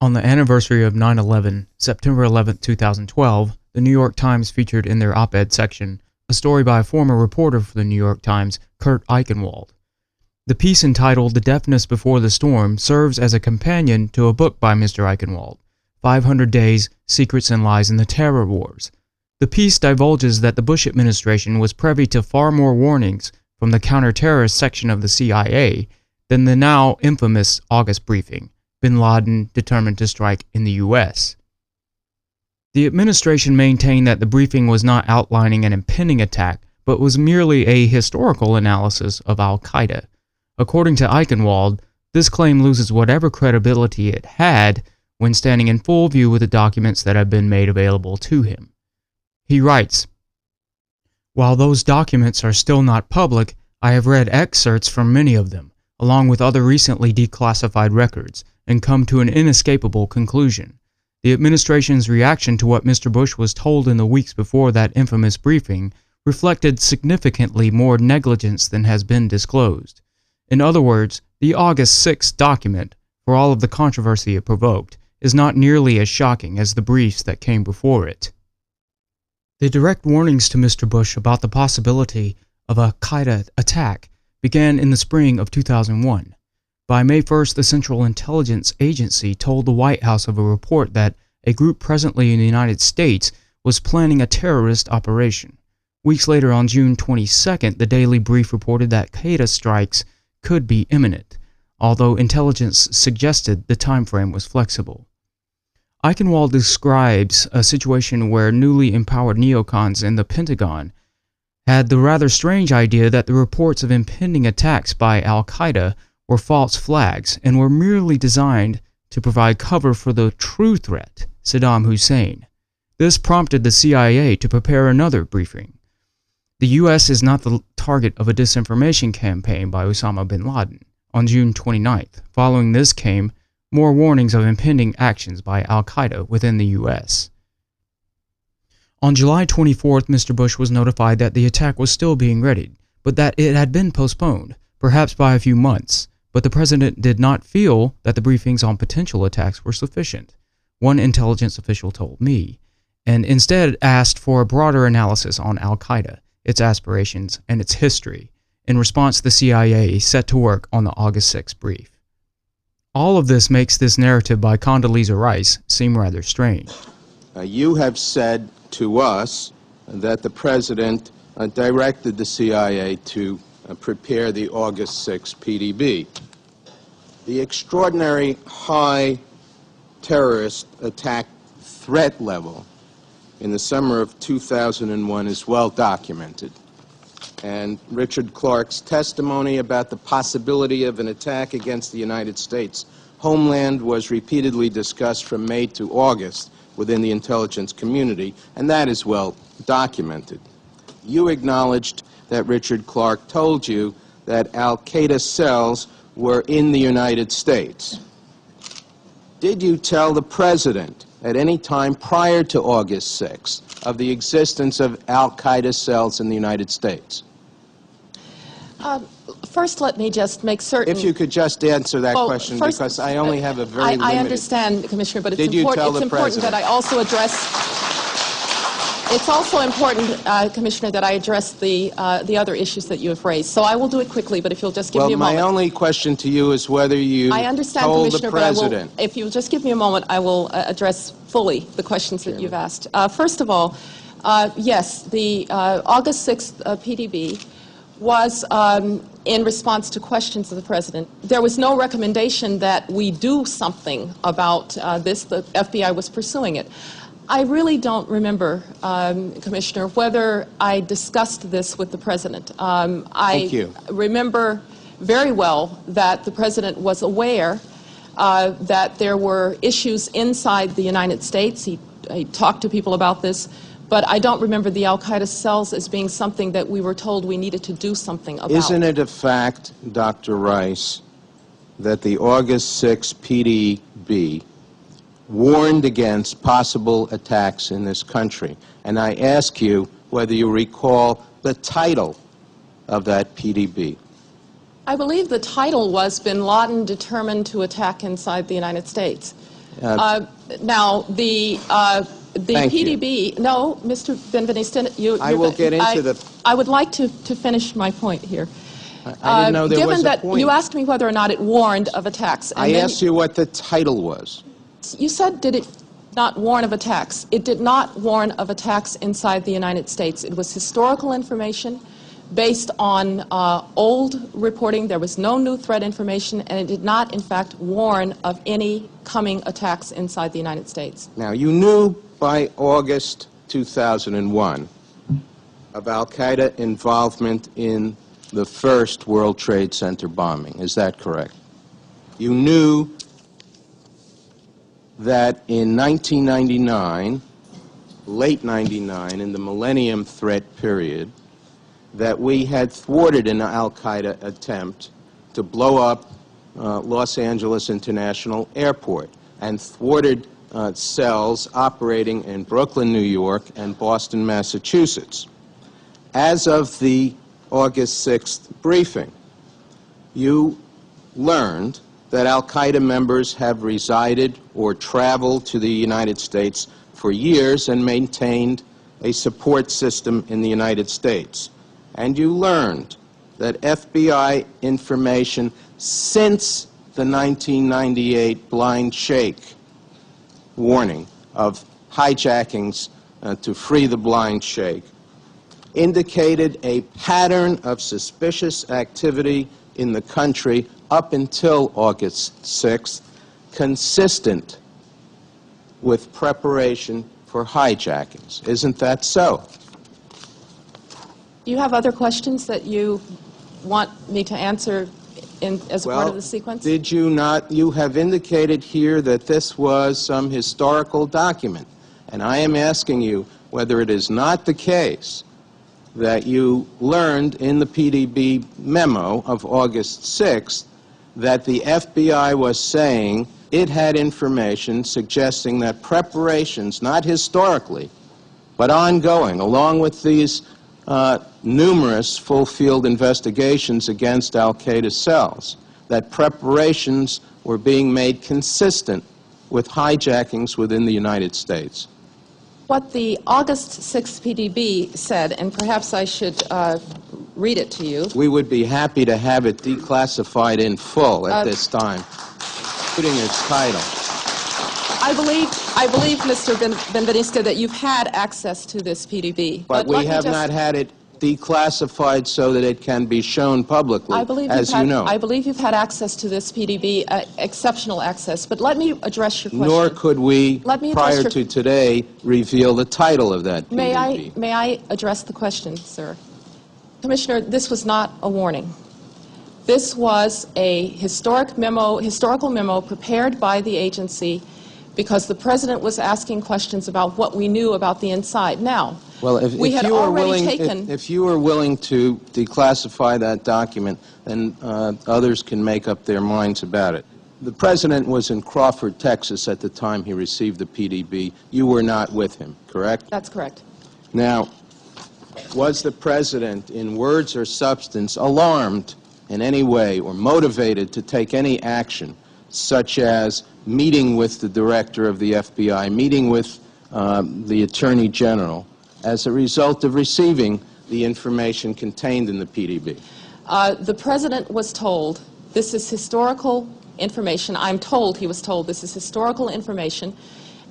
On the anniversary of 9/11, September 11, 2012, the New York Times featured in their op-ed section a story by a former reporter for the New York Times, Kurt Eichenwald. The piece entitled "The Deafness Before the Storm" serves as a companion to a book by Mr. Eichenwald, 500 Days, Secrets and Lies in the Terror Wars. The piece divulges that the Bush administration was privy to far more warnings from the counter-terrorist section of the CIA than the now infamous August briefing, bin Laden determined to strike in the U.S. The administration maintained that the briefing was not outlining an impending attack, but was merely a historical analysis of al-Qaeda. According to Eichenwald, this claim loses whatever credibility it had when standing in full view with the documents that have been made available to him. He writes, "While those documents are still not public, I have read excerpts from many of them, along with other recently declassified records, and come to an inescapable conclusion. The administration's reaction to what Mr. Bush was told in the weeks before that infamous briefing reflected significantly more negligence than has been disclosed. In other words, the August 6 document, for all of the controversy it provoked, is not nearly as shocking as the briefs that came before it." The direct warnings to Mr. Bush about the possibility of a Qaeda attack began in the spring of 2001. By May 1st, the Central Intelligence Agency told the White House of a report that a group presently in the United States was planning a terrorist operation. Weeks later, on June 22nd, the Daily Brief reported that Qaeda strikes could be imminent, although intelligence suggested the time frame was flexible. Eichenwald describes a situation where newly empowered neocons in the Pentagon had the rather strange idea that the reports of impending attacks by al-Qaeda were false flags and were merely designed to provide cover for the true threat, Saddam Hussein. This prompted the CIA to prepare another briefing. The U.S. is not the target of a disinformation campaign by Osama bin Laden. On June 29th, following this came more warnings of impending actions by al-Qaeda within the U.S. On July 24th, Mr. Bush was notified that the attack was still being readied, but that it had been postponed, perhaps by a few months. But the president did not feel that the briefings on potential attacks were sufficient, one intelligence official told me, and instead asked for a broader analysis on al-Qaeda, its aspirations, and its history. In response, the CIA set to work on the August 6 brief. All of this makes this narrative by Condoleezza Rice seem rather strange. You have said to us that the president directed the CIA to prepare the August 6 PDB. The extraordinary high terrorist attack threat level in the summer of 2001 is well documented. And Richard Clarke's testimony about the possibility of an attack against the United States homeland was repeatedly discussed from May to August within the intelligence community, and that is well documented. You acknowledged that Richard Clarke told you that al-Qaeda cells were in the United States. Did you tell the president at any time prior to August 6 of the existence of al-Qaeda cells in the United States? First, let me just make certain. If you could just answer that question, first, because I only have a very limited... I understand, Commissioner, but it's important that I also address... It's also important, Commissioner, that I address the other issues that you have raised. So I will do it quickly, but if you'll just give me a moment. Well, my only question to you is whether you told the president. But if you'll just give me a moment, I will address fully the questions that you've asked. First of all, yes, the August 6th PDB was in response to questions of the president. There was no recommendation that we do something about this. The FBI was pursuing it. I really don't remember, Commissioner, whether I discussed this with the president. Thank you. Remember very well that the president was aware that there were issues inside the United States. He talked to people about this, but I don't remember the al-Qaeda cells as being something that we were told we needed to do something about. Isn't it a fact, Dr. Rice, that the August 6 PDB warned against possible attacks in this country? And I ask you whether you recall the title of that PDB. I believe the title was Bin Laden determined to attack inside the United States. Now, the Thank you. PDB, no, Mr. Benveniste, I will get into I would like to finish my point here. I didn't know there was Given a that point. you asked me whether or not it warned of attacks. I asked you what the title was. You said, did it not warn of attacks? It did not warn of attacks inside the United States. It was historical information based on old reporting. There was no new threat information, and it did not, in fact, warn of any coming attacks inside the United States. Now, you knew by August 2001 of al-Qaeda involvement in the first World Trade Center bombing. Is that correct? You knew that in 1999, late 99, in the Millennium Threat period, that we had thwarted an al-Qaeda attempt to blow up Los Angeles International Airport and thwarted cells operating in Brooklyn, New York, and Boston, Massachusetts. As of the August 6th briefing, you learned that al-Qaeda members have resided or traveled to the United States for years and maintained a support system in the United States. And you learned that FBI information since the 1998 blind shake warning of hijackings to free the blind shake indicated a pattern of suspicious activity in the country up until August 6th, consistent with preparation for hijackings. Isn't that so? Do you have other questions that you want me to answer as part of the sequence? Did you not? You have indicated here that this was some historical document, and I am asking you whether it is not the case that you learned in the PDB memo of August 6th that the FBI was saying it had information suggesting that preparations, not historically, but ongoing, along with these numerous full-field investigations against al-Qaeda cells, that preparations were being made consistent with hijackings within the United States. What the August 6th PDB said, and perhaps I should read it to you. We would be happy to have it declassified in full at this time, including its title. I believe, Mr. Benveniste, that you've had access to this PDB. But we have not had it declassified so that it can be shown publicly, as you know. I believe you've had access to this PDB, exceptional access. But let me address your question. Nor could we, prior to today, reveal the title of that PDB. May I address the question, sir? Commissioner, this was not a warning. This was a historical memo prepared by the agency because the President was asking questions about what we knew about the inside. Now, well, if you were willing to declassify that document, then others can make up their minds about it. The President was in Crawford, Texas at the time he received the PDB. You were not with him, correct? That's correct. Now, was the President, in words or substance, alarmed in any way or motivated to take any action, such as meeting with the director of the FBI, meeting with the Attorney General, as a result of receiving the information contained in the PDB? The President was told this is historical information. I'm told he was told this is historical information,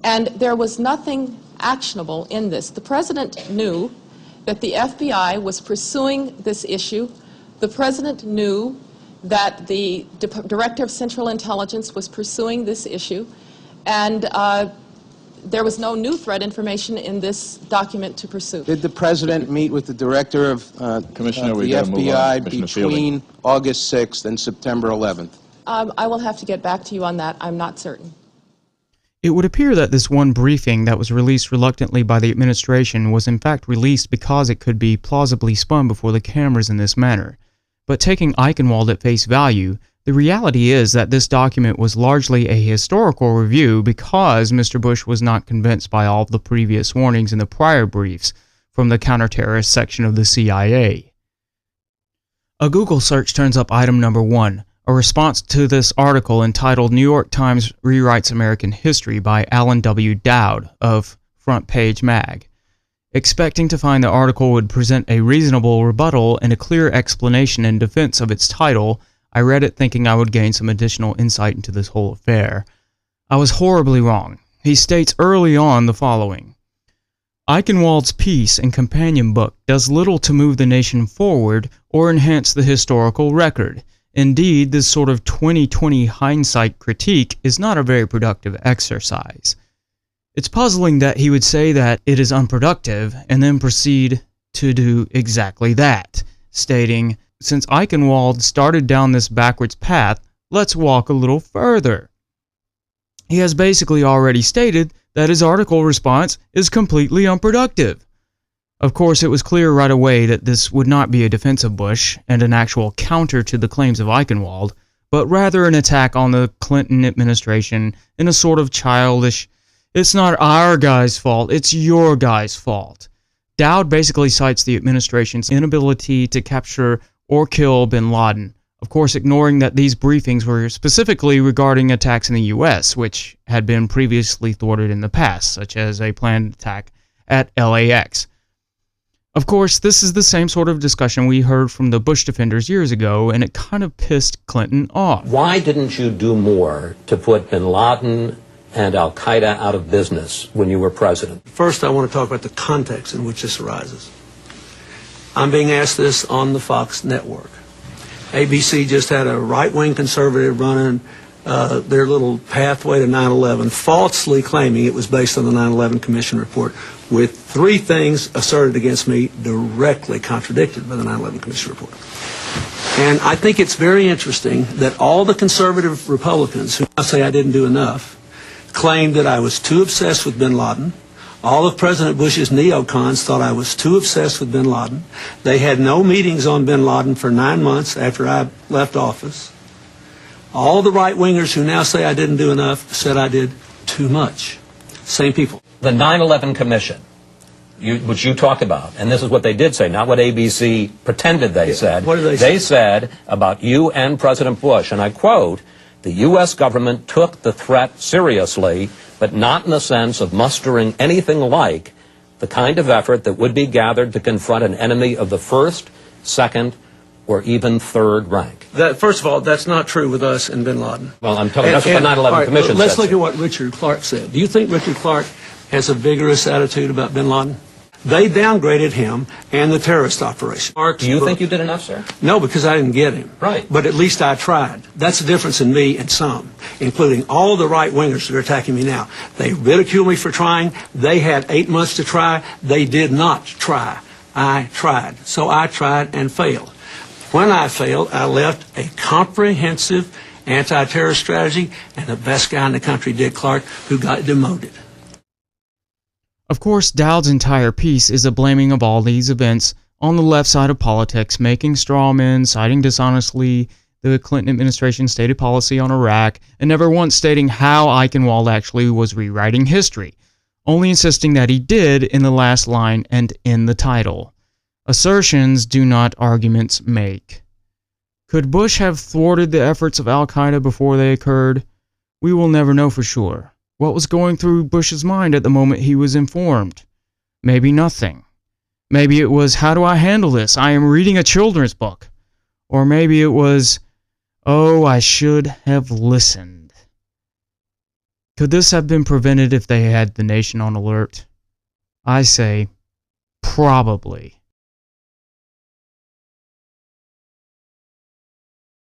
and there was nothing actionable in this. The President knew that the FBI was pursuing this issue. The President knew that the Director of Central Intelligence was pursuing this issue, and there was no new threat information in this document to pursue. Did the President meet with the Director of the FBI between August 6th and September 11th? I will have to get back to you on that. I'm not certain. It would appear that this one briefing that was released reluctantly by the administration was in fact released because it could be plausibly spun before the cameras in this manner. But taking Eichenwald at face value, the reality is that this document was largely a historical review because Mr. Bush was not convinced by all of the previous warnings in the prior briefs from the counterterrorist section of the CIA. A Google search turns up item number 1, a response to this article entitled New York Times Rewrites American History by Alan W. Dowd of Front Page Mag. Expecting to find the article would present a reasonable rebuttal and a clear explanation in defense of its title, I read it thinking I would gain some additional insight into this whole affair. I was horribly wrong. He states early on the following: Eichenwald's piece and companion book does little to move the nation forward or enhance the historical record. Indeed, this sort of 20/20 hindsight critique is not a very productive exercise. It's puzzling that he would say that it is unproductive and then proceed to do exactly that, stating, since Eichenwald started down this backwards path, let's walk a little further. He has basically already stated that his article response is completely unproductive. Of course, it was clear right away that this would not be a defense of Bush and an actual counter to the claims of Eichenwald, but rather an attack on the Clinton administration in a sort of childish, it's not our guy's fault, it's your guy's fault. Dowd basically cites the administration's inability to capture or kill bin Laden, of course ignoring that these briefings were specifically regarding attacks in the U.S., which had been previously thwarted in the past, such as a planned attack at LAX. Of course, this is the same sort of discussion we heard from the Bush defenders years ago, and it kind of pissed Clinton off. Why didn't you do more to put bin Laden and al-Qaeda out of business when you were president? First, I want to talk about the context in which this arises. I'm being asked this on the Fox network. ABC just had a right-wing conservative running their little pathway to 9/11, falsely claiming it was based on the 9/11 Commission report, with 3 things asserted against me directly contradicted by the 9/11 Commission report. And I think it's very interesting that all the conservative Republicans who now say I didn't do enough claimed that I was too obsessed with bin Laden. All of President Bush's neocons thought I was too obsessed with bin Laden. They had no meetings on bin Laden for 9 months after I left office. All the right-wingers who now say I didn't do enough said I did too much. Same people. The 9/11 Commission, which you talked about, and this is what they did say, not what ABC pretended they said. What did they say? They said about you and President Bush, and I quote, the U.S. government took the threat seriously, but not in the sense of mustering anything like the kind of effort that would be gathered to confront an enemy of the first, second, or even third rank. First of all, that's not true with us and bin Laden. Well, I'm telling you, that's what the 9/11 right, Commission said. Let's look at what Richard Clark said. Do you think Richard Clark has a vigorous attitude about bin Laden? They downgraded him and the terrorist operation. Do you think you did enough, sir? No, because I didn't get him. Right. But at least I tried. That's the difference in me and some, including all the right-wingers that are attacking me now. They ridicule me for trying. They had 8 months to try. They did not try. I tried. So I tried and failed. When I failed, I left a comprehensive anti-terrorist strategy and the best guy in the country, Dick Clark, who got demoted. Of course, Dowd's entire piece is a blaming of all these events on the left side of politics, making straw men, citing dishonestly the Clinton administration's stated policy on Iraq, and never once stating how Eichenwald actually was rewriting history, only insisting that he did in the last line and in the title. Assertions do not arguments make. Could Bush have thwarted the efforts of al-Qaeda before they occurred? We will never know for sure. What was going through Bush's mind at the moment he was informed? Maybe nothing. Maybe it was, how do I handle this? I am reading a children's book. Or maybe it was, oh, I should have listened. Could this have been prevented if they had the nation on alert? I say, probably.